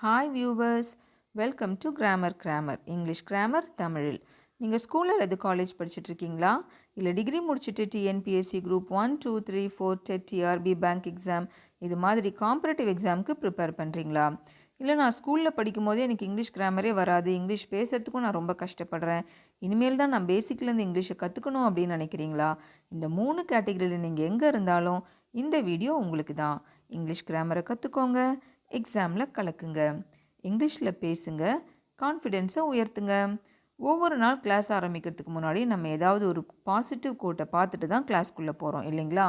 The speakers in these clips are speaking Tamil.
Hi viewers, welcome to grammar English grammar தமிழில். நீங்கள் ஸ்கூல் அல்லது காலேஜ் படிச்சுட்ருக்கீங்களா? இல்லை டிகிரி முடிச்சுட்டு TNPSC group 1, 2, 3, 4 TET TRB bank exam இது மாதிரி காம்பரேட்டிவ் எக்ஸாமுக்கு ப்ரிப்பேர் பண்ணுறீங்களா? இல்லை நான் ஸ்கூலில் படிக்கும் போதே எனக்கு இங்கிலீஷ் கிராமரே வராது, இங்கிலீஷ் பேசுகிறதுக்கும் நான் ரொம்ப கஷ்டப்படுறேன், இனிமேல் தான் நான் பேசிக்லேருந்து இங்கிலீஷை கற்றுக்கணும் அப்படின்னு நினைக்கிறீங்களா? இந்த 3 கேட்டகரியில் நீங்கள் எங்கே இருந்தாலும் இந்த வீடியோ உங்களுக்கு தான். இங்கிலீஷ் கிராமரை கற்றுக்கோங்க, எக்ஸாமில் கலக்குங்க, இங்கிலீஷில் பேசுங்க, கான்ஃபிடென்ஸை உயர்த்துங்க. ஒவ்வொரு நாள் கிளாஸ் ஆரம்பிக்கிறதுக்கு முன்னாடி நம்ம ஏதாவது ஒரு பாசிட்டிவ் கோட்டை பார்த்துட்டு தான் கிளாஸ்க்குள்ளே போகிறோம் இல்லைங்களா?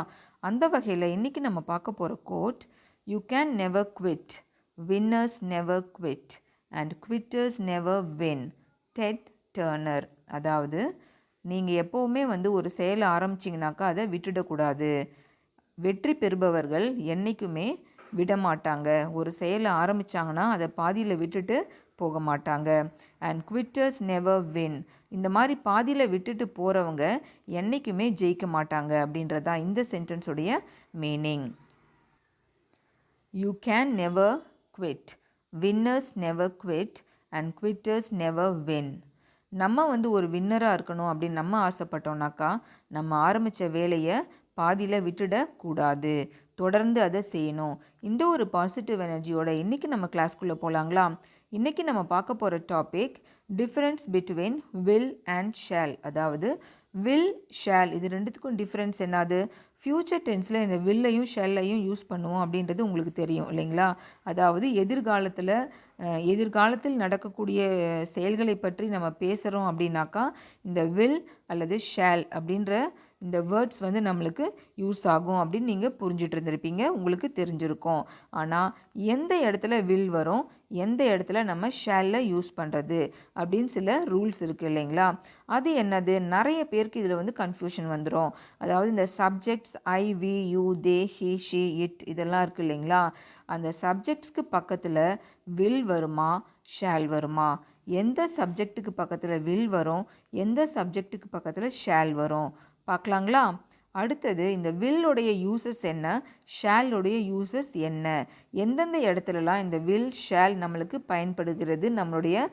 அந்த வகையில் இன்றைக்கி நம்ம பார்க்க போகிற quote, you can never quit, winners never quit and quitters never win. Ted Turner. அதாவது நீங்கள் எப்போவுமே ஒரு செயலை ஆரம்பிச்சிங்கனாக்கா அதை விட்டுடக்கூடாது. வெற்றி பெறுபவர்கள் என்றைக்குமே விடமாட்டாங்க. ஒரு செயலை ஆரம்பித்தாங்கன்னா அதை பாதியில் விட்டுட்டு போக மாட்டாங்க. And quitters never win. இந்த மாதிரி பாதியில் விட்டுட்டு போகிறவங்க என்றைக்குமே ஜெயிக்க மாட்டாங்க அப்படின்றதான் இந்த சென்டென்ஸுடைய meaning. You can never quit, winners never quit and quitters never win. நம்ம ஒரு வின்னராக இருக்கணும் அப்படின்னு நம்ம ஆசைப்பட்டோம்னாக்கா நம்ம ஆரம்பித்த வேலையை பாதியில் விட்டுடக்கூடாது, தொடர்ந்து அதை செய்யணும். இந்த ஒரு பாசிட்டிவ் எனர்ஜியோட இன்றைக்கி நம்ம கிளாஸ்க்குள்ளே போகலாங்களா? இன்றைக்கி நம்ம பார்க்க போகிற topic difference between will and shall. அதாவது வில், ஷேல் இது ரெண்டுத்துக்கும் டிஃப்ரென்ஸ் என்னது? ஃப்யூச்சர் டென்ஸில் இந்த வில்லையும் ஷெல்லையும் யூஸ் பண்ணுவோம் அப்படின்றது உங்களுக்கு தெரியும் இல்லைங்களா? அதாவது எதிர்காலத்தில் நடக்கக்கூடிய செயல்களை பற்றி நம்ம பேசுகிறோம் அப்படின்னாக்கா இந்த வில் அல்லது ஷேல் அப்படின்ற இந்த வேர்ட்ஸ் நம்மளுக்கு யூஸ் ஆகும் அப்படின்னு நீங்கள் புரிஞ்சுட்டு இருந்திருப்பீங்க, உங்களுக்கு தெரிஞ்சிருக்கும். ஆனால் எந்த இடத்துல வில் வரும், எந்த இடத்துல நம்ம ஷேலில் யூஸ் பண்ணுறது அப்படின்னு சில ரூல்ஸ் இருக்குது இல்லைங்களா? அது என்னது? நிறைய பேருக்கு இதில் கன்ஃபியூஷன் வந்துடும். அதாவது இந்த subjects I, we, you, they, he, she, it இதெல்லாம் இருக்குது இல்லைங்களா? அந்த சப்ஜெக்ட்ஸ்க்கு பக்கத்தில் வில் வருமா, ஷேல் வருமா? எந்த சப்ஜெக்ட்டுக்கு பக்கத்தில் வில் வரும், எந்த சப்ஜெக்ட்டுக்கு பக்கத்தில் ஷேல் வரும் பார்க்கலாங்களா? அடுத்தது இந்த வில்லுடைய யூசஸ் என்ன, ஷேலுடைய யூசஸ் என்ன, எந்தெந்த இடத்துலலாம் இந்த வில் ஷேல் நம்மளுக்கு பயன்படுகிறது நம்மளுடைய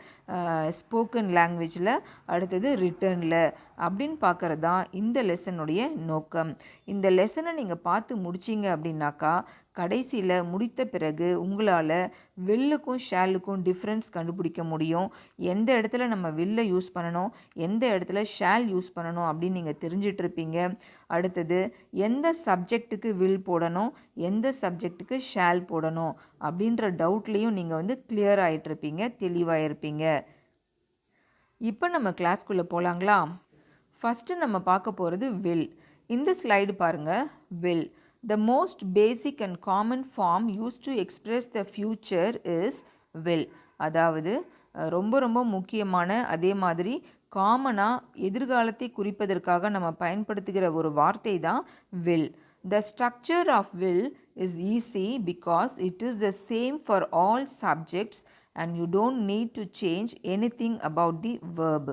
ஸ்போக்கன் லாங்குவேஜில், அடுத்தது ரிட்டர்னில் அப்படின்னு பார்க்குறது தான் இந்த லெசனுடைய நோக்கம். இந்த லெசனை நீங்கள் பார்த்து முடிச்சிங்க அப்படின்னாக்கா கடைசியில் முடித்த பிறகு உங்களால் வில்லுக்கும் ஷேலுக்கும் டிஃப்ரென்ஸ் கண்டுபிடிக்க முடியும். எந்த இடத்துல நம்ம வில்லை யூஸ் பண்ணணும், எந்த இடத்துல ஷேல் யூஸ் பண்ணணும் அப்படின்னு நீங்கள் தெரிஞ்சிட்ருப்பீங்க. அடுத்தது எந்த சப்ஜெக்ட்டுக்கு வில் போடணும், எந்த சப்ஜெக்ட்டுக்கு ஷேல் போடணும் அப்படின்ற டவுட்லேயும் நீங்கள் கிளியர் ஆகிட்ருப்பீங்க, தெளிவாக இருப்பீங்க. இப்போ நம்ம கிளாஸ்க்குள்ளே போகலாங்களா? ஃபஸ்ட்டு நம்ம பார்க்க போகிறது வில். இந்த ஸ்லைடு பாருங்கள். Will, the most basic and common form used to express the future is will. அதாவது ரொம்ப ரொம்ப முக்கியமான, அதே மாதிரி காமனாக எதிர்காலத்தை குறிப்பதற்காக நம்ம பயன்படுத்துகிற ஒரு வார்த்தை தான் will. The structure of will is easy because it is the same for all subjects and you don't need to change anything about the verb.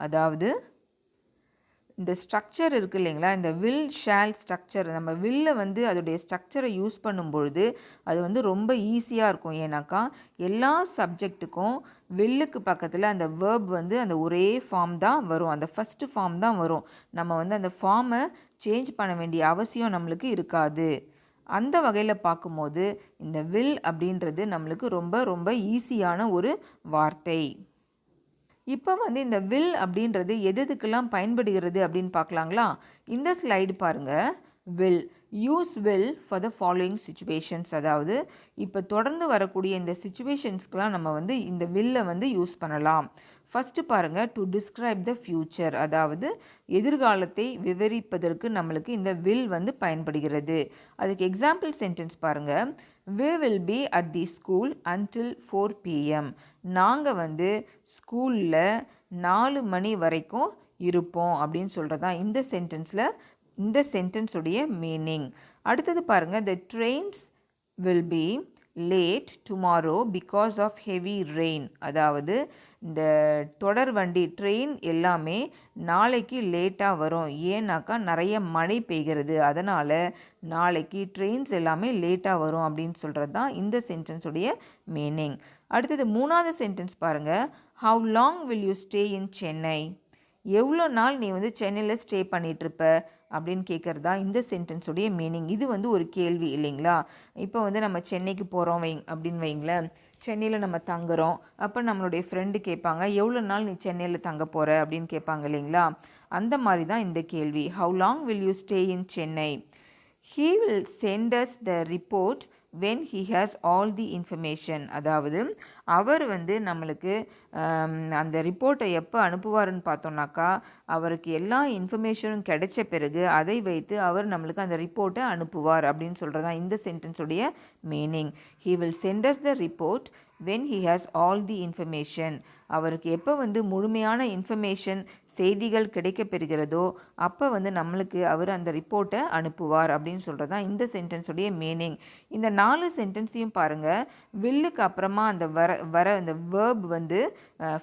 அதாவது இந்த ஸ்ட்ரக்சர் இருக்குது இல்லைங்களா, இந்த வில் ஷேல் ஸ்ட்ரக்சர், நம்ம வில்லை அதோடைய ஸ்ட்ரக்சரை யூஸ் பண்ணும்பொழுது அது ரொம்ப ஈஸியாக இருக்கும். ஏன்னாக்கா எல்லா சப்ஜெக்ட்டுக்கும் வில்லுக்கு பக்கத்தில் அந்த வேர்ப் அந்த ஒரே ஃபார்ம் தான் வரும், அந்த ஃபஸ்ட்டு ஃபார்ம் தான் வரும். நம்ம அந்த ஃபார்மை சேஞ்ச் பண்ண வேண்டிய அவசியம் நம்மளுக்கு இருக்காது. அந்த வகையில் பார்க்கும்போது இந்த வில் அப்படின்றது நம்மளுக்கு ரொம்ப ரொம்ப ஈஸியான ஒரு வார்த்தை. இப்போ இந்த வில் அப்படின்றது எதுக்கெல்லாம் பயன்படுகிறது அப்படின்னு பார்க்கலாங்களா? இந்த ஸ்லைடு பாருங்கள். Will, use will for the following situations. அதாவது இப்போ தொடர்ந்து வரக்கூடிய இந்த சுச்சுவேஷன்ஸ்க்கெலாம் நம்ம இந்த வில்லை யூஸ் பண்ணலாம். ஃபஸ்ட்டு பாருங்கள், டு டிஸ்கிரைப் த ஃப்யூச்சர். அதாவது எதிர்காலத்தை விவரிப்பதற்கு நம்மளுக்கு இந்த வில் பயன்படுகிறது. அதுக்கு எக்ஸாம்பிள் சென்டென்ஸ் பாருங்கள். We will be at the school until 4 PM. நாங்கள் ஸ்கூலில் 4 மணி வரைக்கும் இருப்போம் அப்படின்னு சொல்கிறதான் இந்த சென்டென்ஸுடைய மீனிங். அடுத்தது பாருங்கள், the trains will be late tomorrow because of heavy rain. அதாவது இந்த தொடர் வண்டி ட்ரெயின் எல்லாமே நாளைக்கு லேட்டாக வரும், ஏன்னாக்கா நிறைய மழை பெய்கிறது, அதனால் நாளைக்கு ட்ரெயின்ஸ் எல்லாமே லேட்டாக வரும் அப்படின்னு சொல்கிறது தான் இந்த சென்டென்ஸுடைய மீனிங். அடுத்தது 3வது சென்டென்ஸ் பாருங்கள். How long will you stay in Chennai? எவ்வளோ நாள் நீ வந்து சென்னையில் ஸ்டே பண்ணிகிட்ருப்ப அப்படின்னு கேட்குறது தான் இந்த சென்டென்ஸுடைய மீனிங். இது வந்து ஒரு கேள்வி இல்லைங்களா? இப்போ வந்து நம்ம சென்னைக்கு போகிறோம் அப்படின்னு வைங்களேன். சென்னையில் நம்ம தங்குறோம். அப்போ நம்மளுடைய ஃப்ரெண்டு கேட்பாங்க, எவ்வளோ நாள் நீ சென்னையில் தங்க போகிற அப்படின்னு கேட்பாங்க இல்லைங்களா? அந்த மாதிரி தான் இந்த கேள்வி. How long will you stay in Chennai? He will send us the report when he has all the information. அதாவது அவர் வந்து நம்மளுக்கு அந்த ரிப்போர்ட்டை எப்போ அனுப்புவாருன்னு பார்த்தோம்னாக்கா, அவருக்கு எல்லா இன்ஃபர்மேஷனும் கிடைச்ச பிறகு அதை வைத்து அவர் நம்மளுக்கு அந்த ரிப்போர்ட்டை அனுப்புவார் அப்படின்னு சொல்கிறது தான் இந்த சென்டென்ஸுடைய meaning. He will send us the report when he has all the information. அவருக்கு எப்போ வந்து முழுமையான இன்ஃபர்மேஷன் செய்திகள் கிடைக்க பெறுகிறதோ அப்போ வந்து நம்மளுக்கு அவர் அந்த ரிப்போர்ட்டை அனுப்புவார் அப்படின்னு சொல்கிறது தான் இந்த சென்டென்ஸுடைய மீனிங். இந்த 4 சென்டென்ஸையும் பாருங்கள். வில்லுக்கு அப்புறமா அந்த வர அந்த வேர்ப் வந்து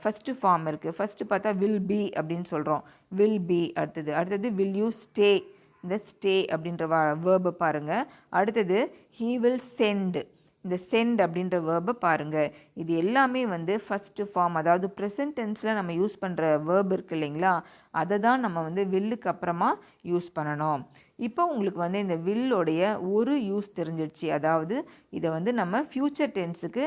ஃபஸ்ட்டு ஃபார்ம் இருக்குது. ஃபஸ்ட்டு பார்த்தா வில் பி அப்படின்னு சொல்கிறோம். Will be. அடுத்தது வில் யூ ஸ்டே. இந்த ஸ்டே அப்படின்ற வேர்பை பாருங்கள். அடுத்தது ஹீ வில் சென்ட். இந்த சென்ட் அப்படின்ற வேர்பை பாருங்கள். இது எல்லாமே வந்து ஃபஸ்ட்டு ஃபார்ம், அதாவது ப்ரெசன்ட் டென்ஸில் நம்ம யூஸ் பண்ணுற வேர்ப் இருக்குது இல்லைங்களா, அதை தான் நம்ம வந்து வில்லுக்கு அப்புறமா யூஸ் பண்ணணும். இப்போ உங்களுக்கு வந்து இந்த வில்லோடைய ஒரு யூஸ் தெரிஞ்சிடுச்சு. அதாவது இதை வந்து நம்ம ஃப்யூச்சர் டென்ஸுக்கு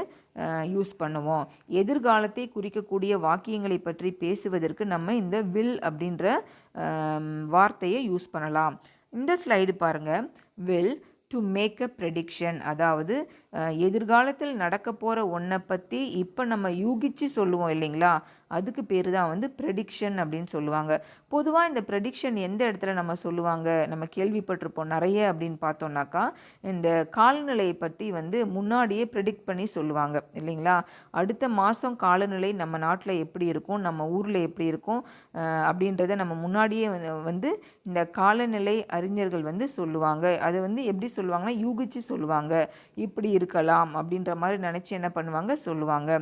யூஸ் பண்ணுவோம். எதிர்காலத்தை குறிக்கக்கூடிய வாக்கியங்களை பற்றி பேசுவதற்கு நம்ம இந்த வில் அப்படின்ற வார்த்தையை யூஸ் பண்ணலாம். இந்த ஸ்லைடு பாருங்கள். Will to make a prediction. அதாவது எதிர்காலத்தில் நடக்க போகிற ஒன்றை பற்றி இப்போ நம்ம யூகிச்சு சொல்லுவோம் இல்லைங்களா, அதுக்கு பேர் தான் வந்து ப்ரெடிக்ஷன் அப்படின்னு சொல்லுவாங்க. பொதுவாக இந்த ப்ரெடிக்ஷன் எந்த இடத்துல நம்ம சொல்லுவாங்க, நம்ம கேள்விப்பட்டிருப்போம் நிறைய அப்படின்னு பார்த்தோம்னாக்கா, இந்த காலநிலையை பற்றி வந்து முன்னாடியே ப்ரெடிக்ட் பண்ணி சொல்லுவாங்க இல்லைங்களா. அடுத்த மாதம் காலநிலை நம்ம நாட்டில் எப்படி இருக்கும், நம்ம ஊரில் எப்படி இருக்கும் அப்படின்றத நம்ம முன்னாடியே வந்து இந்த காலநிலை அறிஞர்கள் வந்து சொல்லுவாங்க. அதை வந்து எப்படி சொல்லுவாங்கன்னா யூகிச்சு சொல்லுவாங்க. இப்படி இருக்கலாம் அப்படின்ற மாதிரி நினச்சி என்ன பண்ணுவாங்க, சொல்லுவாங்க.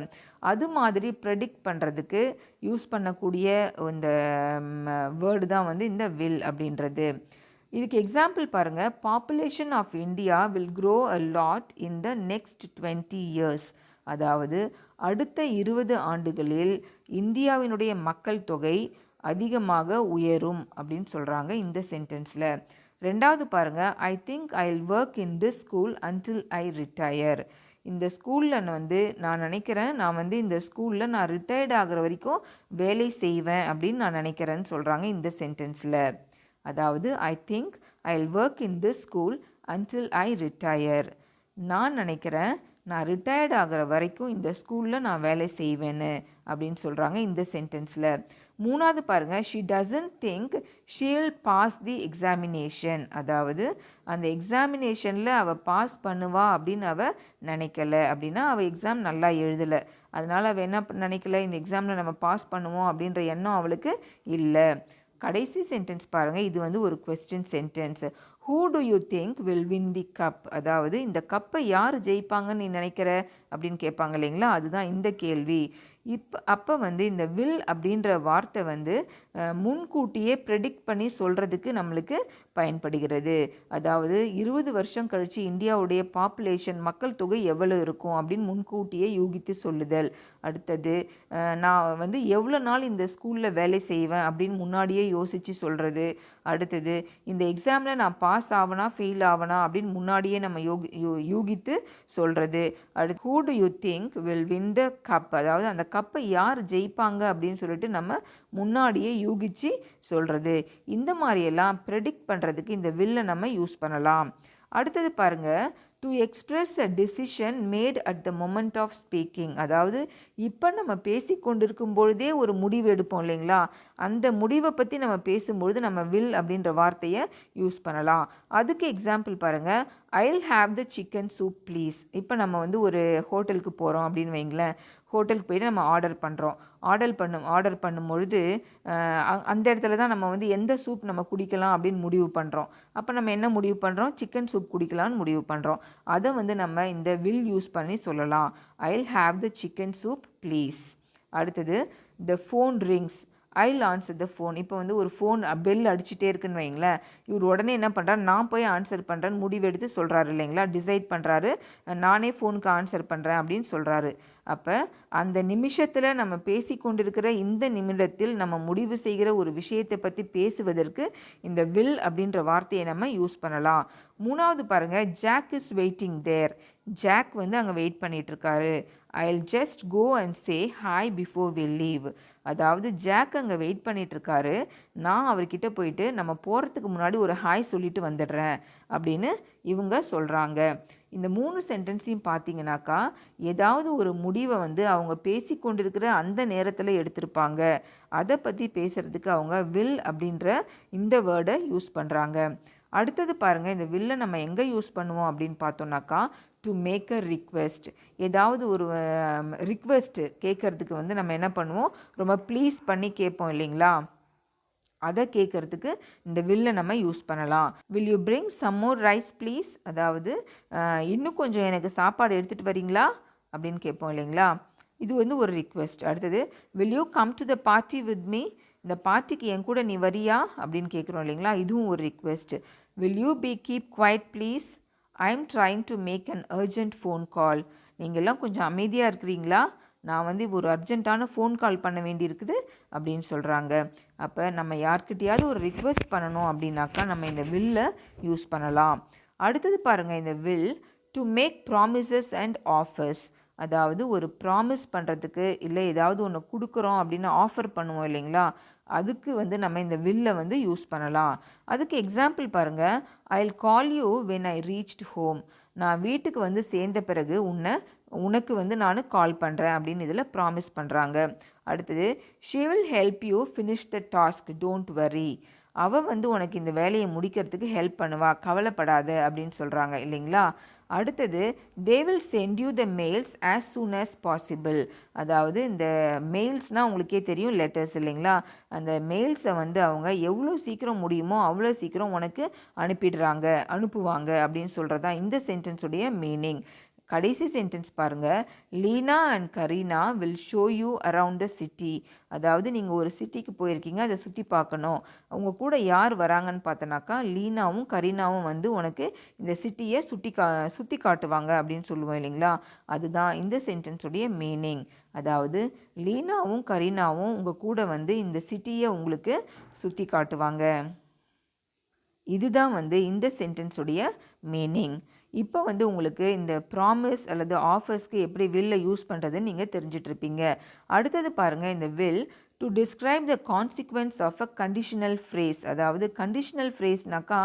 அது மாதிரி ப்ரெடிக்ட் பண்ணுறதுக்கு யூஸ் பண்ணக்கூடிய இந்த வேர்டு தான் வந்து இந்த வில் அப்படின்றது. இதுக்கு எக்ஸாம்பிள் பாருங்கள். Population of India will grow a lot in the next 20 years. அதாவது அடுத்த 20 ஆண்டுகளில் இந்தியாவினுடைய மக்கள் தொகை அதிகமாக உயரும் அப்படின்னு சொல்கிறாங்க இந்த சென்டென்ஸில். 2வது பாருங்கள். I think I will work in this school until I retire. இந்த ஸ்கூலில் வந்து நான் நினைக்கிறேன், நான் வந்து இந்த ஸ்கூலில் நான் ரிட்டையர்ட் ஆகிற வரைக்கும் வேலை செய்வேன் அப்படின்னு நான் நினைக்கிறேன்னு சொல்கிறாங்க இந்த சென்டென்ஸில். அதாவது I think I will work in this school until I retire. நான் நினைக்கிறேன் நான் ரிட்டையர்ட் ஆகிற வரைக்கும் இந்த ஸ்கூலில் நான் வேலை செய்வேன்னு அப்படின்னு சொல்கிறாங்க இந்த சென்டென்ஸில். 3வது பாருங்கள். She doesn't think she'll pass the examination. அதாவது அந்த எக்ஸாமினேஷனில் அவள் பாஸ் பண்ணுவா அப்படின்னு அவள் நினைக்கல. அப்படின்னா அவள் எக்ஸாம் நல்லா எழுதலை, அதனால் அவள் என்ன நினைக்கல, இந்த எக்ஸாமில் நம்ம பாஸ் பண்ணுவோம் அப்படின்ற எண்ணம் அவளுக்கு இல்லை. கடைசி சென்டென்ஸ் பாருங்கள். இது வந்து ஒரு question sentence. Who to you think will win the cup? அதாவது இந்த கப்பை யார் ஜெயிப்பாங்கன்னு நீ நினைக்கிற அப்படின்னு கேட்பாங்க இல்லைங்களா, அதுதான் இந்த கேள்வி. அப்போ வந்து இந்த வில் அப்படின்ற வார்த்தை வந்து முன்கூட்டியே ப்ரெடிக்ட் பண்ணி சொல்கிறதுக்கு நம்மளுக்கு பயன்படுகிறது. அதாவது 20 வருஷம் கழித்து இந்தியாவுடைய பாப்புலேஷன் மக்கள் தொகை எவ்வளோ இருக்கும் அப்படின்னு முன்கூட்டியே யூகித்து சொல்லுதல். அடுத்தது நான் வந்து எவ்வளோ நாள் இந்த ஸ்கூலில் வேலை செய்வேன் அப்படின்னு முன்னாடியே யோசித்து சொல்கிறது. அடுத்தது இந்த எக்ஸாமில் நான் பாஸ் ஆவனா ஃபெயில் ஆவனா அப்படின்னு முன்னாடியே நம்ம யூகித்து சொல்கிறது. அடுத்து who to you think will win the cub? அதாவது அந்த கப்பை யார் ஜெயிப்பாங்க அப்படின்னு சொல்லிட்டு நம்ம முன்னாடியே யூகிச்சு சொல்கிறது. இந்த மாதிரியெல்லாம் ப்ரெடிக்ட் பண்ணுறதுக்கு இந்த வில்லை நம்ம யூஸ் பண்ணலாம். அடுத்தது பாருங்கள். To express a decision made at the moment of speaking. அதாவது இப்போ நம்ம பேசி கொண்டிருக்கும் பொழுதே ஒரு முடிவு எடுப்போம் இல்லைங்களா, அந்த முடிவை பற்றி நம்ம பேசும்பொழுது நம்ம வில் அப்படின்ற வார்த்தையை யூஸ் பண்ணலாம். அதுக்கு எக்ஸாம்பிள் பாருங்கள், I'll have the chicken soup please. இப்போ நம்ம வந்து ஒரு ஹோட்டலுக்கு போகிறோம் அப்படின்னு வைங்களேன். ஹோட்டலுக்கு போய்ட்டு நம்ம ஆர்டர் பண்ணும்பொழுது அந்த இடத்துல தான் நம்ம வந்து எந்த சூப் நம்ம குடிக்கலாம் அப்படின்னு முடிவு பண்ணுறோம். அப்போ நம்ம என்ன முடிவு பண்ணுறோம்? சிக்கன் சூப் குடிக்கலாம்னு முடிவு பண்ணுறோம். அதை வந்து நம்ம இந்த வில் யூஸ் பண்ணி சொல்லலாம். I'll have the chicken soup please. அடுத்தது, the phone rings, I'll answer the phone. இப்போ வந்து ஒரு ஃபோன் பெல் அடிச்சுட்டே இருக்குன்னு வைங்களேன். இவர் உடனே என்ன பண்ணுறாரு? நான் போய் ஆன்சர் பண்ணுறேன்னு முடிவெடுத்து சொல்கிறாரு இல்லைங்களா, டிசைட் பண்ணுறாரு, நானே ஃபோனுக்கு ஆன்சர் பண்ணுறேன் அப்படின்னு சொல்கிறாரு. அப்போ அந்த நிமிஷத்தில் நம்ம பேசி கொண்டிருக்கிற இந்த நிமிடத்தில் நம்ம முடிவு செய்கிற ஒரு விஷயத்தை பற்றி பேசுவதற்கு இந்த வில் அப்படின்ற வார்த்தையை நம்ம யூஸ் பண்ணலாம். மூணாவது பாருங்கள், Jack is waiting there. Jack வந்து அங்கே வெயிட் பண்ணிகிட்ருக்காரு. I'll just go and say hi before will leave. அதாவது ஜாக் அங்கே வெயிட் பண்ணிகிட்ருக்காரு, நான் அவர்கிட்ட போயிட்டு நம்ம போகிறதுக்கு முன்னாடி ஒரு ஹாய் சொல்லிட்டு வந்துடுறேன் அப்படின்னு இவங்க சொல்கிறாங்க. இந்த 3 சென்டென்ஸையும் பார்த்தீங்கன்னாக்கா ஏதாவது ஒரு முடிவை வந்து அவங்க பேசி கொண்டிருக்கிற அந்த நேரத்தில் எடுத்திருப்பாங்க. அதை பற்றி பேசுகிறதுக்கு அவங்க வில் அப்படின்ற இந்த வேர்டை யூஸ் பண்ணுறாங்க. அடுத்தது பாருங்கள், இந்த வில்லை நம்ம எங்கே யூஸ் பண்ணுவோம் அப்படின்னு பார்த்தோன்னாக்கா, டு மேக் அ ரிக்வெஸ்ட். ஏதாவது ஒரு ரிக்வெஸ்ட்டு கேட்குறதுக்கு வந்து நம்ம என்ன பண்ணுவோம்? ரொம்ப ப்ளீஸ் பண்ணி கேட்போம் இல்லைங்களா, அதை கேட்குறதுக்கு இந்த வில்லை நம்ம யூஸ் பண்ணலாம். Will you bring some more rice please. அதாவது இன்னும் கொஞ்சம் எனக்கு சாப்பாடு எடுத்துகிட்டு வரீங்களா அப்படின்னு கேட்போம் இல்லைங்களா, இது வந்து ஒரு ரிக்வெஸ்ட். அடுத்தது, will you come to the party with me. இந்த பார்ட்டிக்கு என் கூட நீ வரியா அப்படின்னு கேட்குறோம் இல்லைங்களா, இதுவும் ஒரு request. Will you be keep quiet please, I am trying to make an urgent phone call. நீங்கள்லாம் கொஞ்சம் அமைதியாக இருக்கிறீங்களா, நான் வந்து ஒரு அர்ஜென்ட்டான ஃபோன் கால் பண்ண வேண்டியிருக்குது அப்படின்னு சொல்கிறாங்க. அப்போ நம்ம யார்கிட்டையாவது ஒரு ரிக்வெஸ்ட் பண்ணணும் அப்படின்னாக்கா நம்ம இந்த வில்லை யூஸ் பண்ணலாம். அடுத்தது பாருங்கள், இந்த will to make promises and offers. அதாவது ஒரு ப்ராமிஸ் பண்ணுறதுக்கு இல்லை ஏதாவது ஒன்று கொடுக்குறோம் அப்படின்னு ஆஃபர் பண்ணுவோம் இல்லைங்களா, அதுக்கு வந்து நம்ம இந்த வில்லை வந்து யூஸ் பண்ணலாம். அதுக்கு எக்ஸாம்பிள் பாருங்கள், I'll call you when I reached home. நான் வீட்டுக்கு வந்து சேர்ந்த பிறகு உனக்கு வந்து நான் கால் பண்ணுறேன் அப்படின்னு இதில் ப்ராமிஸ் பண்ணுறாங்க. அடுத்தது, she will help you finish the task don't worry. அவள் வந்து உனக்கு இந்த வேலையை முடிக்கிறதுக்கு ஹெல்ப் பண்ணுவா, கவலைப்படாத அப்படின்னு சொல்கிறாங்க இல்லைங்களா. அடுத்தது, they will send you the mails as soon as possible. அதாவது இந்த மெயில்ஸ்னால் உங்களுக்கே தெரியும், லெட்டர்ஸ் இல்லைங்களா, அந்த மெயில்ஸை வந்து அவங்க எவ்வளோ சீக்கிரம் முடியுமோ அவ்வளோ சீக்கிரம் உனக்கு அனுப்புவாங்க அப்படின்னு சொல்கிறது தான் இந்த சென்டென்ஸுடைய மீனிங். கடைசி சென்டென்ஸ் பாருங்கள், Leena and Kareena will show you around the city. அதாவது நீங்கள் ஒரு சிட்டிக்கு போயிருக்கீங்க, அதை சுற்றி பார்க்கணும். அவங்க கூட யார் வராங்கன்னு பார்த்தோன்னாக்கா லீனாவும் கரீனாவும் வந்து உனக்கு இந்த சிட்டியை சுற்றி காட்டுவாங்க அப்படின்னு சொல்லுவோம் இல்லைங்களா, அதுதான் இந்த சென்டென்ஸுடைய மீனிங். அதாவது லீனாவும் கரீனாவும் உங்கள் கூட வந்து இந்த சிட்டியை உங்களுக்கு சுற்றி காட்டுவாங்க. இதுதான் வந்து இந்த சென்டென்ஸுடைய மீனிங். இப்போ வந்து உங்களுக்கு இந்த ப்ராமிஸ் அல்லது ஆஃபர்ஸ்க்கு எப்படி வில்லை யூஸ் பண்ணுறதுன்னு நீங்கள் தெரிஞ்சிட்ருப்பீங்க. அடுத்தது பாருங்கள், இந்த will to describe the consequences of a conditional phrase. அதாவது கண்டிஷனல் ஃப்ரேஸ்னாக்கா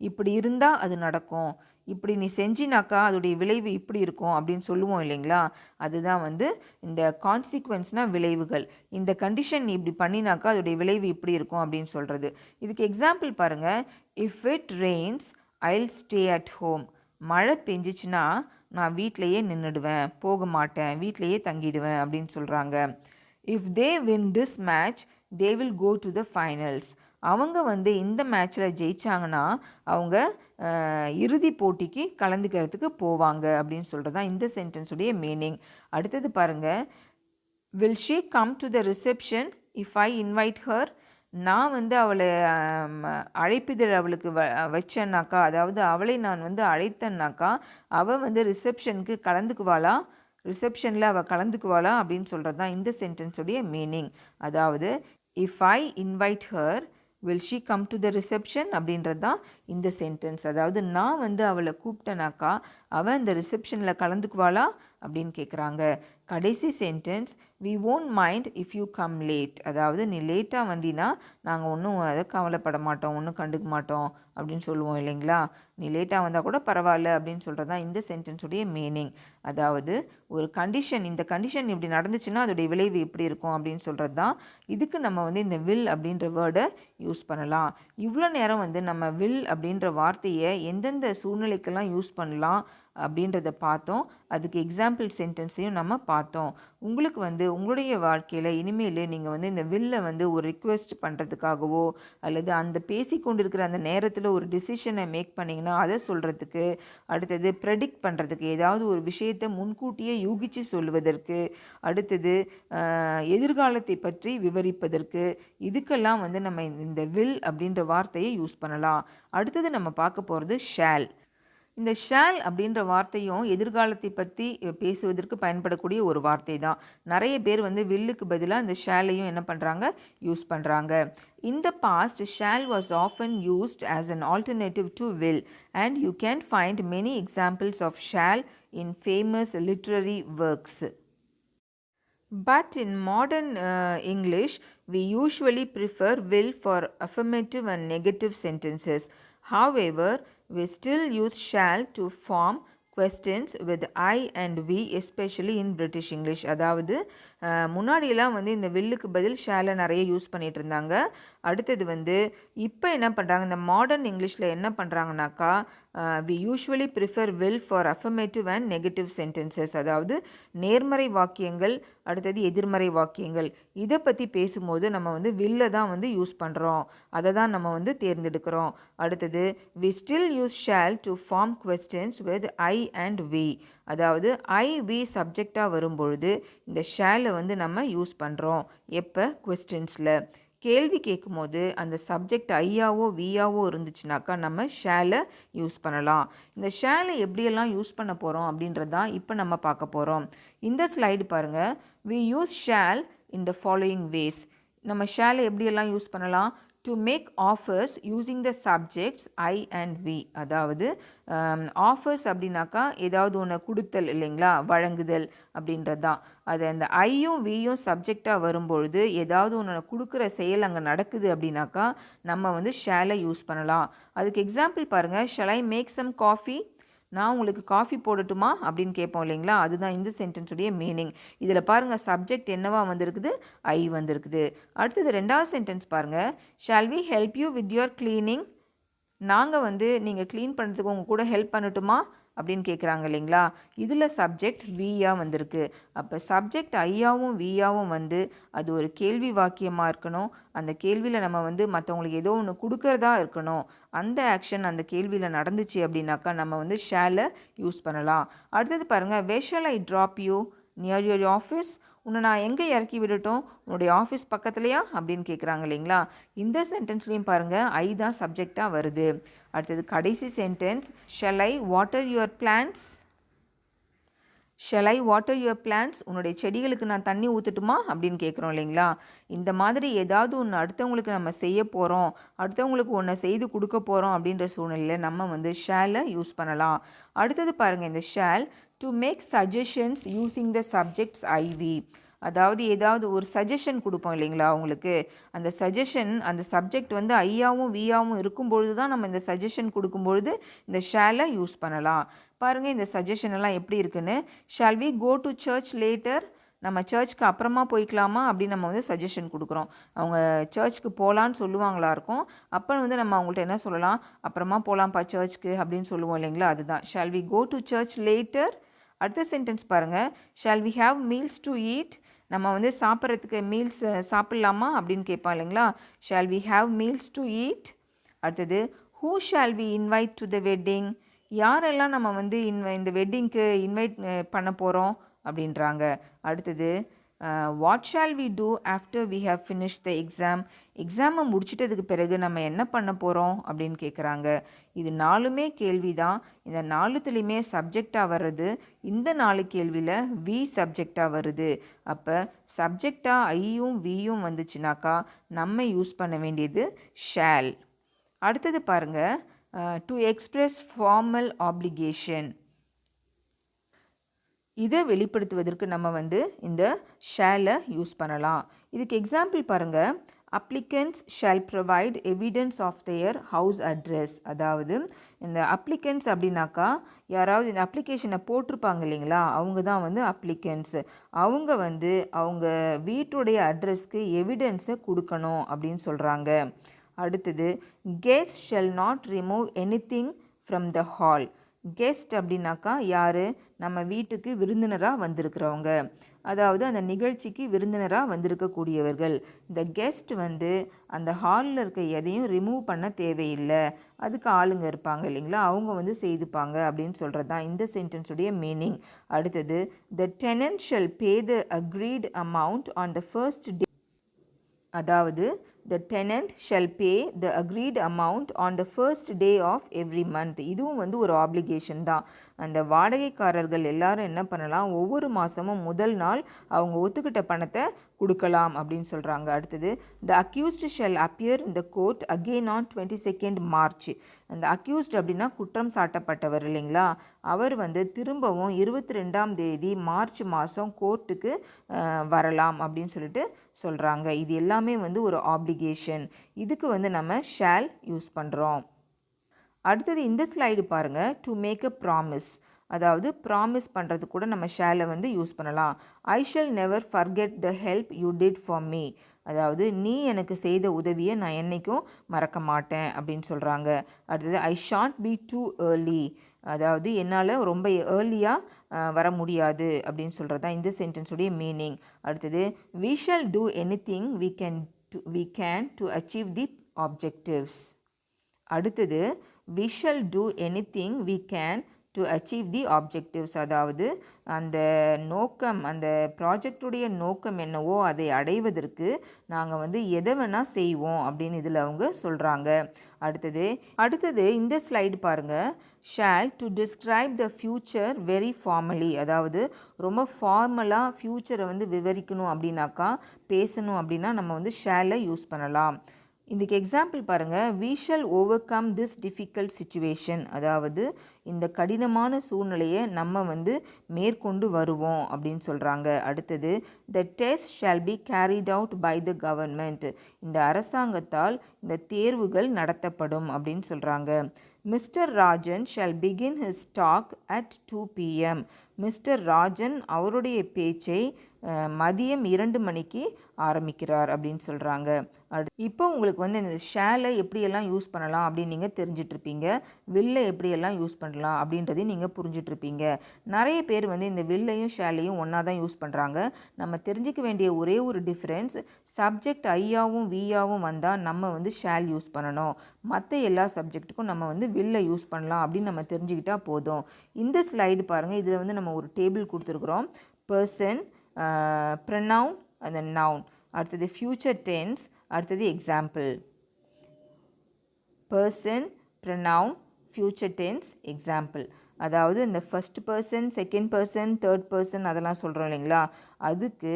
இப்படி இருந்தால் அது நடக்கும், இப்படி நீ செஞ்சினாக்கா அதோடைய விளைவு இப்படி இருக்கும் அப்படின்னு சொல்லுவோம் இல்லைங்களா, அதுதான் வந்து இந்த கான்சிக்வன்ஸ்னால் விளைவுகள். இந்த கண்டிஷன் நீ இப்படி பண்ணினாக்கா அதோடைய விளைவு இப்படி இருக்கும் அப்படின்னு சொல்கிறது. இதுக்கு எக்ஸாம்பிள் பாருங்கள், if it Reigns Jal stay at home. மழை பெஞ்சிச்சுன்னா நான் வீட்டிலையே நின்றுடுவேன், போக மாட்டேன், வீட்டிலையே தங்கிடுவேன் அப்படின்னு சொல்கிறாங்க. If they win this match they will go to the finals. அவங்க வந்து இந்த மேட்ச்சில் ஜெயித்தாங்கன்னா அவங்க இறுதி போட்டிக்கு கலந்துக்கிறதுக்கு போவாங்க அப்படின்னு சொல்கிறது தான் இந்த சென்டென்ஸுடைய மீனிங். அடுத்தது பாருங்கள், will she come to the reception if I invite her. நான் வந்து அவளை அழைப்பிதழ் அவளுக்கு வச்சேன்னாக்கா, அதாவது அவளை நான் வந்து அழைத்தேன்னாக்கா அவள் வந்து ரிசப்ஷனுக்கு ரிசப்ஷனில் அவள் கலந்துக்குவாளா அப்படின்னு சொல்கிறது தான் இந்த சென்டென்ஸுடைய மீனிங். அதாவது if I invite her will she come to the reception அப்படின்றது தான் இந்த சென்டென்ஸ். அதாவது நான் வந்து அவளை கூப்பிட்டேனாக்கா அவள் இந்த ரிசப்ஷனில் கலந்துக்குவாளா அப்படின்னு கேட்குறாங்க. கடைசி sentence, we won't mind if you come late. அதாவது நீ லேட்டாக வந்தினா நாங்கள் ஒன்றும் அதை கவலைப்பட மாட்டோம், ஒன்றும் கண்டுக்க மாட்டோம் அப்படின்னு சொல்லுவோம் இல்லைங்களா. நீ லேட்டாக வந்தால் கூட பரவாயில்ல அப்படின்னு சொல்கிறது தான் இந்த சென்டென்ஸுடைய மீனிங். அதாவது ஒரு கண்டிஷன், இந்த கண்டிஷன் இப்படி நடந்துச்சுன்னா அதோடைய விளைவு எப்படி இருக்கும் அப்படின்னு சொல்கிறது தான். இதுக்கு நம்ம வந்து இந்த வில் அப்படின்ற வேர்டை யூஸ் பண்ணலாம். இவ்வளோ நேரம் வந்து நம்ம வில் அப்படின்ற வார்த்தையை எந்தெந்த சூழ்நிலைக்கெல்லாம் யூஸ் பண்ணலாம் அப்படின்றத பார்த்தோம். அதுக்கு எக்ஸாம்பிள் சென்டென்ஸையும் நம்ம பார்த்தோம். உங்களுக்கு வந்து உங்களுடைய வாழ்க்கையில் இனிமேல் நீங்கள் வந்து இந்த வில்லை வந்து ஒரு ரிக்வெஸ்ட் பண்ணுறதுக்காகவோ அல்லது அந்த பேசிக்கொண்டிருக்கிற அந்த நேரத்தில் ஒரு டிசிஷனை மேக் பண்ணிங்கன்னா அதை சொல்கிறதுக்கு, அடுத்தது ப்ரெடிக்ட் பண்ணுறதுக்கு, ஏதாவது ஒரு விஷயத்தை முன்கூட்டியே யூகிச்சு சொல்லுவதற்கு, அடுத்தது எதிர்காலத்தை பற்றி விவரிப்பதற்கு, இதுக்கெல்லாம் வந்து நம்ம இந்த வில் அப்படின்ற வார்த்தையை யூஸ் பண்ணலாம். அடுத்தது நம்ம பார்க்க போகிறது ஷால். இந்த ஷால் அப்படின்ற வார்த்தையும் எதிர்காலத்தை பற்றி பேசுவதற்கு பயன்படக்கூடிய ஒரு வார்த்தை தான். நிறைய பேர் வந்து வில்லுக்கு பதிலாக இந்த ஷாலையும் என்ன பண்ணுறாங்க, யூஸ் பண்ணுறாங்க. In the past, shall was often used as an alternative to will, and you can find many examples of shall in famous literary works. But in modern English, we usually prefer will for affirmative and negative sentences. However, we still use shall to form questions with I and we, especially in British English. அதாவது முன்னாடியெல்லாம் வந்து இந்த வில்லுக்கு பதில் ஷாலை நிறைய யூஸ் பண்ணிகிட்டு இருந்தாங்க. அடுத்தது வந்து இப்போ என்ன பண்ணுறாங்க, இந்த மாடர்ன் இங்கிலீஷில் என்ன பண்ணுறாங்கனாக்கா, we usually prefer will for affirmative and negative sentences. அதாவது நேர்மறை வாக்கியங்கள், அடுத்தது எதிர்மறை வாக்கியங்கள், இதை பற்றி பேசும்போது நம்ம வந்து வில்லை தான் வந்து யூஸ் பண்ணுறோம், அதை தான் நம்ம வந்து தேர்ந்தெடுக்கிறோம். அடுத்தது we still use shall to form questions with I and we. அதாவது ஐ வி சப்ஜெக்டாக வரும்பொழுது இந்த ஷாலை வந்து நம்ம யூஸ் பண்ணுறோம். எப்போ, கொஸ்டின்ஸில். கேள்வி கேட்கும்போது அந்த சப்ஜெக்ட் ஐயாவோ வியாவோ இருந்துச்சுனாக்கா நம்ம ஷாலை யூஸ் பண்ணலாம். இந்த ஷாலை எப்படியெல்லாம் யூஸ் பண்ண போகிறோம் அப்படின்றது தான் இப்போ நம்ம பார்க்க போகிறோம். இந்த ஸ்லைடு பாருங்கள். We use shall in the following ways. நம்ம ஷாலை எப்படியெல்லாம் யூஸ் பண்ணலாம்? To make offers using the subjects I and we. அதாவது ஆஃபர்ஸ் அப்படின்னாக்கா ஏதாவது ஒன்று கொடுத்தல் இல்லைங்களா, வழங்குதல் அப்படின்றது தான். அது அந்த ஐயும் வியும் சப்ஜெக்டாக வரும்பொழுது ஏதாவது ஒன்று கொடுக்குற செயல் அங்கே நடக்குது அப்படின்னாக்கா நம்ம வந்து ஷாலை யூஸ் பண்ணலாம். அதுக்கு எக்ஸாம்பிள் பாருங்கள். Shall I make some coffee? நான் உங்களுக்கு காஃபி போடட்டுமா அப்படின்னு கேட்போம் இல்லைங்களா, அதுதான் இந்த சென்டென்ஸுடைய மீனிங். இதில் பாருங்கள், சப்ஜெக்ட் என்னவா வந்திருக்குது, ஐ வந்திருக்குது. அடுத்தது ரெண்டாவது சென்டென்ஸ் பாருங்கள். Shall we help you with your cleaning? நாங்கள் வந்து நீங்கள் க்ளீன் பண்ணுறதுக்கு உங்கள் கூட ஹெல்ப் பண்ணட்டுமா அப்படின்னு கேட்குறாங்க இல்லைங்களா. இதில் சப்ஜெக்ட் வியாக வந்திருக்கு. அப்போ சப்ஜெக்ட் ஐயாவும் வியாவும் வந்து அது ஒரு கேள்வி வாக்கியமாக இருக்கணும். அந்த கேள்வியில் நம்ம வந்து மற்றவங்களுக்கு ஏதோ ஒன்று கொடுக்கறதா இருக்கணும். அந்த ஆக்ஷன் அந்த கேள்வியில் நடந்துச்சு அப்படின்னாக்கா நம்ம வந்து ஷாலை யூஸ் பண்ணலாம். அடுத்தது பாருங்கள். where shall I drop you near your office? உன்னை நான் எங்கே இறக்கி விடட்டும், உன்னுடைய ஆஃபீஸ் பக்கத்துலையா அப்படின்னு கேட்குறாங்க இல்லைங்களா. இந்த சென்டென்ஸ்லேயும் பாருங்கள் ஐ தான் சப்ஜெக்டாக வருது. அடுத்தது கடைசி sentence. Shall I water your plants? Shall I water your plants? உன்னுடைய செடிகளுக்கு நான் தண்ணி ஊற்றட்டுமா அப்படின்னு கேட்குறோம் இல்லைங்களா. இந்த மாதிரி ஏதாவது ஒன்று அடுத்தவங்களுக்கு நம்ம செய்ய போகிறோம், அடுத்தவங்களுக்கு ஒன்று செய்து கொடுக்க போகிறோம் அப்படின்ற சூழ்நிலையில் நம்ம வந்து ஷாலை யூஸ் பண்ணலாம். அடுத்தது பாருங்கள். இந்த shall to make suggestions using the subjects I we. அதாவது ஏதாவது ஒரு சஜஷன் கொடுப்போம் இல்லைங்களா அவங்களுக்கு, அந்த சஜஷன் அந்த சப்ஜெக்ட் வந்து ஐயாவும் வியாவும் இருக்கும்பொழுது தான் நம்ம இந்த சஜஷன் கொடுக்கும்பொழுது இந்த ஷாலை யூஸ் பண்ணலாம். பாருங்கள் இந்த சஜஷன் எல்லாம் எப்படி இருக்குன்னு. Shall we go to church later? நம்ம சர்ச்சுக்கு அப்புறமா போய்க்கலாமா அப்படின்னு நம்ம வந்து சஜஷன் கொடுக்குறோம். அவங்க சர்ச்சுக்கு போகலான்னு சொல்லுவாங்களா இருக்கும். அப்போ வந்து நம்ம அவங்கள்ட்ட என்ன சொல்லலாம், அப்புறமா போகலாம்ப்பா சர்ச்சுக்கு அப்படின்னு சொல்லுவோம் இல்லைங்களா, அதுதான் shall we go to church later. அடுத்த சென்டென்ஸ் பாருங்கள். Shall we have meals to eat? நம்ம வந்து சாப்பிட்றதுக்கு மீல்ஸ் சாப்பிட்லாமா அப்படின்னு கேட்பான் இல்லைங்களா. Shall we have meals to eat. அடுத்தது who shall we invite to the wedding? யாரெல்லாம் நம்ம வந்து இந்த வெட்டிங்க்கு இன்வைட் பண்ண போகிறோம் அப்படின்றாங்க. அடுத்தது what shall we do after we have finish the exam? எக்ஸாமை முடிச்சிட்டதுக்கு பிறகு நம்ம என்ன பண்ண போகிறோம் அப்படின்னு கேட்குறாங்க. இது நாலுமே கேள்வி தான். இந்த நாலுத்துலேயுமே சப்ஜெக்டாக வர்றது இந்த 4 கேள்வியில் வி சப்ஜெக்டாக வருது. அப்போ சப்ஜெக்டாக ஐயும் வியும் வந்துச்சுனாக்கா நம்ம யூஸ் பண்ண வேண்டியது ஷால். அடுத்தது பாருங்கள். To express formal application. இதை வெளிப்படுத்துவதற்கு நம்ம வந்து இந்த ஷேலை யூஸ் பண்ணலாம். இதுக்கு எக்ஸாம்பிள் பாருங்கள். Applicants shall provide evidence of their house address. அதாவது இந்த அப்ளிகன்ஸ் அப்படின்னாக்கா யாராவது இந்த அப்ளிகேஷனை போட்டிருப்பாங்க இல்லைங்களா, அவங்க தான் வந்து அப்ளிகன்ஸ். அவங்க வந்து அவங்க வீட்டுடைய அட்ரஸ்க்கு எவிடன்ஸை கொடுக்கணும் அப்படின்னு சொல்கிறாங்க. அடுத்தது guest shawl not remove anything from the hall. Guest அப்படின்னாக்கா யார்? நம்ம வீட்டுக்கு விருந்தினராக வந்திருக்கிறவங்க, அதாவது அந்த நிகழ்ச்சிக்கு விருந்தினராக வந்திருக்கக்கூடியவர்கள். இந்த கெஸ்ட் வந்து அந்த ஹாலில் இருக்க எதையும் ரிமூவ் பண்ண தேவையில்லை, அதுக்கு ஆளுங்க இருப்பாங்க இல்லைங்களா, அவங்க வந்து செய்துப்பாங்க அப்படின்னு சொல்கிறது தான் இந்த சென்டென்ஸுடைய மீனிங். அடுத்தது the tenant shall pay the agreed amount on the first day. அதாவது the tenant shall pay the agreed amount on the first day of every month. இதுவும் வந்து ஒரு ஆப்ளிகேஷன் தான். அந்த வாடகைக்காரர்கள் எல்லாரும் என்ன பண்ணலாம், ஒவ்வொரு மாதமும் முதல் நாள் அவங்க ஒத்துக்கிட்ட பணத்தை கொடுக்கலாம் அப்படின்னு சொல்கிறாங்க. அடுத்தது the accused shall appear in the court again on 22nd March. அந்த அக்யூஸ்ட் அப்படின்னா குற்றம் சாட்டப்பட்டவர் இல்லைங்களா, அவர் வந்து திரும்பவும் 22ஆம் தேதி மார்ச் மாதம் கோர்ட்டுக்கு வரலாம் அப்படின்னு சொல்லிட்டு சொல்கிறாங்க. இது எல்லாமே வந்து ஒரு ஆப்ளிகேஷன். இதுக்கு வந்து நம்ம ஷால் யூஸ் பண்ணுறோம். அடுத்தது இந்த ஸ்லைடு பாருங்கள். டு மேக் அ ப்ராமிஸ், அதாவது ப்ராமிஸ் பண்ணுறது கூட நம்ம ஷாலை வந்து யூஸ் பண்ணலாம். ஐ shall never forget the help you did for me. அதாவது நீ எனக்கு செய்த உதவியை நான் என்றைக்கும் மறக்க மாட்டேன் அப்படின்னு சொல்கிறாங்க. அடுத்தது ஐ ஷான்ட் பி டூ ஏர்லி, அதாவது என்னால் ரொம்ப ஏர்லியாக வர முடியாது அப்படின்னு சொல்கிறது தான் இந்த சென்டென்ஸுடைய மீனிங். அடுத்தது we shall do anything we can to achieve the objectives. அடுத்தது we shall do anything we can to achieve the objectives. அதாவது அந்த நோக்கம், அந்த ப்ராஜெக்டுடைய நோக்கம் என்னவோ அதை அடைவதற்கு நாங்கள் வந்து எதை வேணால் செய்வோம் அப்படின்னு இதில் அவங்க சொல்கிறாங்க. அடுத்தது இந்த ஸ்லைடு பாருங்கள். Shall to describe the future very formally, அதாவது ரொம்ப ஃபார்மலாக ஃப்யூச்சரை வந்து விவரிக்கணும் அப்படின்னாக்கா, பேசணும் அப்படின்னா நம்ம வந்து ஷாலை யூஸ் பண்ணலாம். இதுக்கு எக்ஸாம்பிள் பாருங்கள். we shall overcome this difficult situation, அதாவது இந்த கடினமான சூழ்நிலையை நம்ம வந்து மேற்கொண்டு வருவோம் அப்படின்னு சொல்கிறாங்க. அடுத்தது the test shall be carried out by the government, இந்த அரசாங்கத்தால் இந்த தேர்வுகள் நடத்தப்படும் அப்படின்னு சொல்கிறாங்க. Mister Rajan shall begin his talk at 2 PM. Mister Rajan அவருடைய பேச்சை மதியம் 2 மணிக்கு ஆரம்பிக்கிறார் அப்படின்னு சொல்கிறாங்க. இப்போ உங்களுக்கு வந்து இந்த ஷேலை எப்படியெல்லாம் யூஸ் பண்ணலாம் அப்படின்னு நீங்கள் தெரிஞ்சிட்ருப்பீங்க. வில்லை எப்படியெல்லாம் யூஸ் பண்ணலாம் அப்படின்றதையும் நீங்கள் புரிஞ்சிட்ருப்பீங்க. நிறைய பேர் வந்து இந்த வில்லையும் ஷேலையும் ஒன்றா தான் யூஸ் பண்ணுறாங்க. நம்ம தெரிஞ்சிக்க வேண்டிய ஒரே ஒரு டிஃப்ரென்ஸ், சப்ஜெக்ட் ஐயாவும் வியாவும் வந்தால் நம்ம வந்து ஷேல் யூஸ் பண்ணணும், மற்ற எல்லா சப்ஜெக்ட்டுக்கும் நம்ம வந்து வில்லை யூஸ் பண்ணலாம் அப்படின்னு நம்ம தெரிஞ்சுக்கிட்டால் போதும். இந்த ஸ்லைடு பாருங்கள். இதில் வந்து நம்ம ஒரு டேபிள் கொடுத்துருக்குறோம். பர்சன், ப்ரொனவுன், அந்த நவுன், அடுத்தது ஃப்யூச்சர் டென்ஸ், அடுத்தது example. Person, pronoun, future tense, example. அதாவது இந்த first person, second person, third person அதெல்லாம் சொல்கிறோம் இல்லைங்களா, அதுக்கு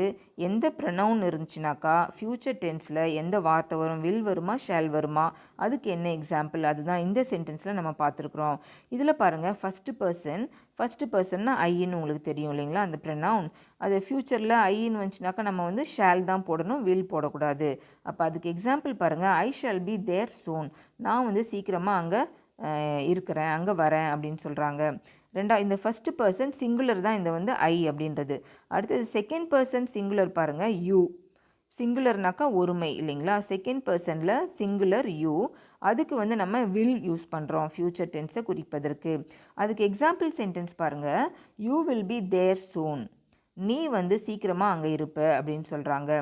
எந்த ப்ரொனவுன் இருந்துச்சுனாக்கா ஃப்யூச்சர் டென்ஸில் எந்த வார்த்தை வரும், வில் வருமா ஷால் வருமா, அதுக்கு என்ன எக்ஸாம்பிள், அதுதான் இந்த சென்டென்ஸில் நம்ம பார்த்துருக்குறோம். இதில் பாருங்கள். ஃபஸ்ட்டு பர்சன்னா ஐன்னு உங்களுக்கு தெரியும் இல்லைங்களா, அந்த ப்ரொனவுன். அது ஃப்யூச்சரில் ஐன்னு வந்துச்சுனாக்கா நம்ம வந்து ஷால் தான் போடணும், வில் போடக்கூடாது. அப்போ அதுக்கு எக்ஸாம்பிள் பாருங்கள். ஐ ஷால் பி தேர் சூன், நான் வந்து சீக்கிரமாக அங்கே இருக்கிறேன், அங்கே வரேன் அப்படின்னு சொல்கிறாங்க. இந்த ஃபஸ்ட்டு பர்சன் சிங்குலர் தான் இந்த வந்து ஐ அப்படின்றது. அடுத்தது செகண்ட் பர்சன் சிங்குலர் பாருங்கள். யூ, சிங்குலர்னாக்கா ஒருமை இல்லைங்களா, செகண்ட் பர்சனில் சிங்குலர் யூ, அதுக்கு வந்து நம்ம வில் யூஸ் பண்ணுறோம் ஃப்யூச்சர் டென்ஸை குறிப்பதற்கு. அதுக்கு எக்ஸாம்பிள் சென்டென்ஸ் பாருங்கள். யூ வில் பி தேர் சூன், நீ வந்து சீக்கிரமாக அங்கே இருப்ப அப்படின்னு சொல்கிறாங்க.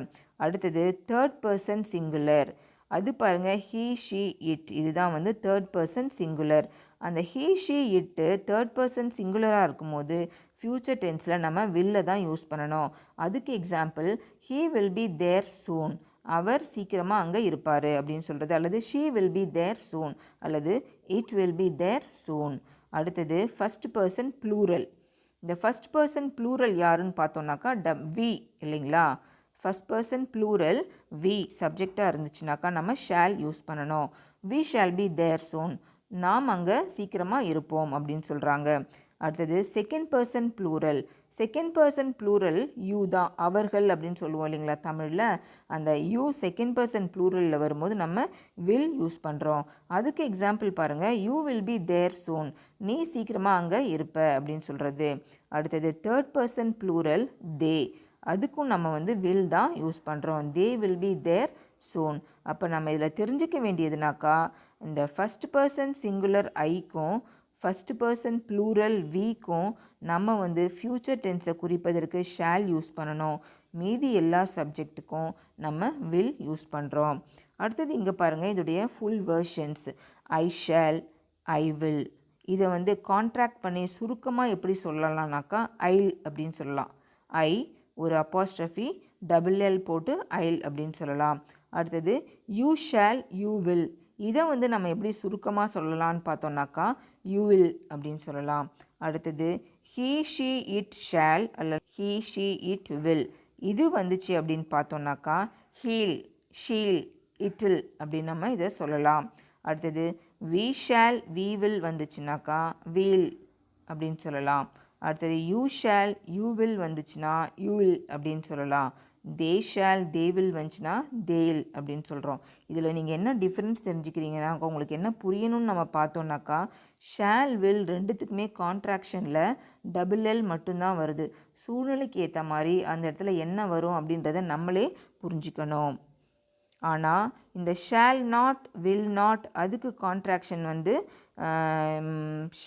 அடுத்தது தேர்ட் பர்சன் சிங்குலர், அது பாருங்கள். ஹீ, ஷீ, இட், இதுதான் வந்து தேர்ட் பர்சன் சிங்குலர். அந்த he, she, it third person சிங்குலராக இருக்கும்போது ஃப்யூச்சர் டென்ஸில் நம்ம வில்லை தான் யூஸ் பண்ணணும். அதுக்கு example he will be there soon, அவர் சீக்கிரமாக அங்கே இருப்பார் அப்படின்னு சொல்கிறது. அல்லது she will be there soon, அல்லது it will be there soon. அடுத்தது ஃபஸ்ட் பர்சன் ப்ளூரல். இந்த ஃபஸ்ட் பர்சன் ப்ளூரல் யாருன்னு பார்த்தோம்னாக்கா வி இல்லைங்களா. ஃபஸ்ட் பர்சன் ப்ளூரல் வி சப்ஜெக்டாக இருந்துச்சுனாக்கா நம்ம ஷால் யூஸ் பண்ணணும். We shawl be there soon, நாம் அங்கே சீக்கிரமாக இருப்போம் அப்படின்னு சொல்கிறாங்க. அடுத்தது second person plural. Second person plural you தான், அவர்கள் அப்படின்னு சொல்லுவோம் இல்லைங்களா தமிழில். அந்த யூ செகண்ட் பர்சன் ப்ளூரலில் வரும்போது நம்ம வில் யூஸ் பண்ணுறோம். அதுக்கு எக்ஸாம்பிள் பாருங்கள், யூ வில் பி தேர் சூன், நீ சீக்கிரமாக அங்கே இருப்ப அப்படின்னு சொல்கிறது. அடுத்தது தேர்ட் பர்சன் ப்ளூரல் தே, அதுக்கும் நம்ம வந்து வில் தான் யூஸ் பண்ணுறோம். They will be there soon. அப்போ நம்ம இதில் தெரிஞ்சிக்க வேண்டியதுனாக்கா, இந்த ஃபஸ்ட் பர்சன் சிங்குலர் ஐக்கும் ஃபஸ்ட் பர்சன் ப்ளூரல் வீக்கும் நம்ம வந்து ஃப்யூச்சர் டென்ஸை குறிப்பதற்கு ஷால் யூஸ் பண்ணணும். மீதி எல்லா சப்ஜெக்ட்டுக்கும் நம்ம வில் யூஸ் பண்ணுறோம். அடுத்தது இங்கே பாருங்கள், இதோடைய full versions. I shall, I will. இதை வந்து கான்ட்ராக்ட் பண்ணி சுருக்கமாக எப்படி சொல்லலாம்னாக்கா ஐல் அப்படின்னு சொல்லலாம். ஐ ஒரு அப்போஸ்ட்ரஃபி டபுள் எல் போட்டு ஐல் அப்படின்னு சொல்லலாம். அடுத்தது யூ ஷால், யூ வில். இதை வந்து நம்ம எப்படி சுருக்கமாக சொல்லலான்னு பார்த்தோம்னாக்கா யூ வில் அப்படின்னு சொல்லலாம். அடுத்தது ஹீ ஷீ இட் ஷால் அல்லது ஹீ ஷீ இட் வில். இது வந்துச்சு அப்படின்னு பார்த்தோம்னாக்கா ஹீல், ஷீல், இட்டில் அப்படின்னு நம்ம இதை சொல்லலாம். அடுத்தது வி ஷால், வி வில் வந்துச்சுனாக்கா வீல் அப்படின்னு சொல்லலாம். அடுத்தது யூ ஷால், யூ வில் வந்துச்சுன்னா யூ வில் அப்படின்னு சொல்லலாம். தே ஷால், தே வில் வந்துச்சுன்னா தேல் அப்படின்னு சொல்கிறோம். இதில் நீங்கள் என்ன டிஃப்ரென்ஸ் தெரிஞ்சுக்கிறீங்கன்னா, உங்களுக்கு என்ன புரியணும்னு நம்ம பார்த்தோம்னாக்கா, ஷால் வில் ரெண்டுத்துக்குமே கான்ட்ராக்ஷனில் டபுள் எல் மட்டும்தான் வருது. சூழ்நிலைக்கு ஏற்ற மாதிரி அந்த இடத்துல என்ன வரும் அப்படின்றத நம்மளே புரிஞ்சுக்கணும். ஆனால் இந்த ஷால் நாட், வில் நாட், அதுக்கு கான்ட்ராக்ஷன் வந்து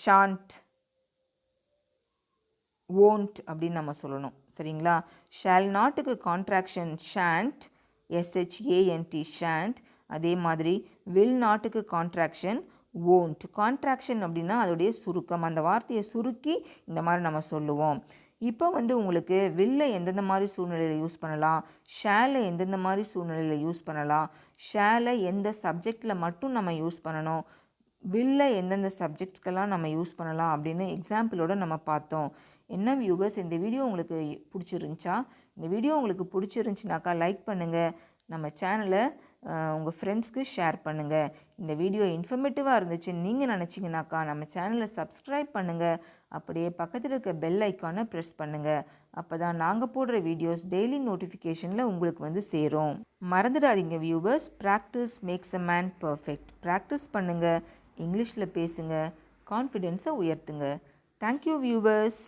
ஷாண்ட், won't அப்படின்னு நம்ம சொல்லணும். சரிங்களா? ஷால் நாட்டுக்கு கான்ட்ராக்ஷன் ஷாண்ட், SHANT, ஷாண்ட். அதே மாதிரி வில் நாட்டுக்கு கான்ட்ராக்ஷன் won't. கான்ட்ராக்ஷன் அப்படின்னா அதோடைய சுருக்கம், அந்த வார்த்தையை சுருக்கி இந்த மாதிரி நம்ம சொல்லுவோம். இப்போ வந்து உங்களுக்கு வில்ல எந்தெந்த மாதிரி சூழ்நிலையில் யூஸ் பண்ணலாம், ஷாலை எந்தெந்த மாதிரி சூழ்நிலையில் யூஸ் பண்ணலாம், ஷாலை எந்த சப்ஜெக்டில் மட்டும் நம்ம யூஸ் பண்ணணும், வில்ல எந்தெந்த சப்ஜெக்ட்ஸ்க்கெல்லாம் நம்ம யூஸ் பண்ணலாம் அப்படின்னு எக்ஸாம்பிளோடு நம்ம பார்த்தோம். என்ன வியூவர்ஸ், இந்த வீடியோ உங்களுக்கு பிடிச்சிருந்துச்சா? இந்த வீடியோ உங்களுக்கு பிடிச்சிருந்துச்சினாக்கா லைக் பண்ணுங்கள், நம்ம சேனலை உங்கள் ஃப்ரெண்ட்ஸ்க்கு ஷேர் பண்ணுங்கள். இந்த வீடியோ இன்ஃபர்மேட்டிவாக இருந்துச்சுன்னு நீங்கள் நினச்சிங்கனாக்கா நம்ம சேனலை சப்ஸ்கிரைப் பண்ணுங்கள். அப்படியே பக்கத்தில் இருக்க பெல் ஐக்கானை ப்ரெஸ் பண்ணுங்கள். அப்போ தான் நாங்கள் போடுற வீடியோஸ் டெய்லி நோட்டிஃபிகேஷனில் உங்களுக்கு வந்து சேரும். மறந்துடாதீங்க viewers, practice makes a man perfect. Practice பண்ணுங்கள், இங்கிலீஷில் பேசுங்க, கான்ஃபிடென்ஸை உயர்த்துங்க. Thank you viewers.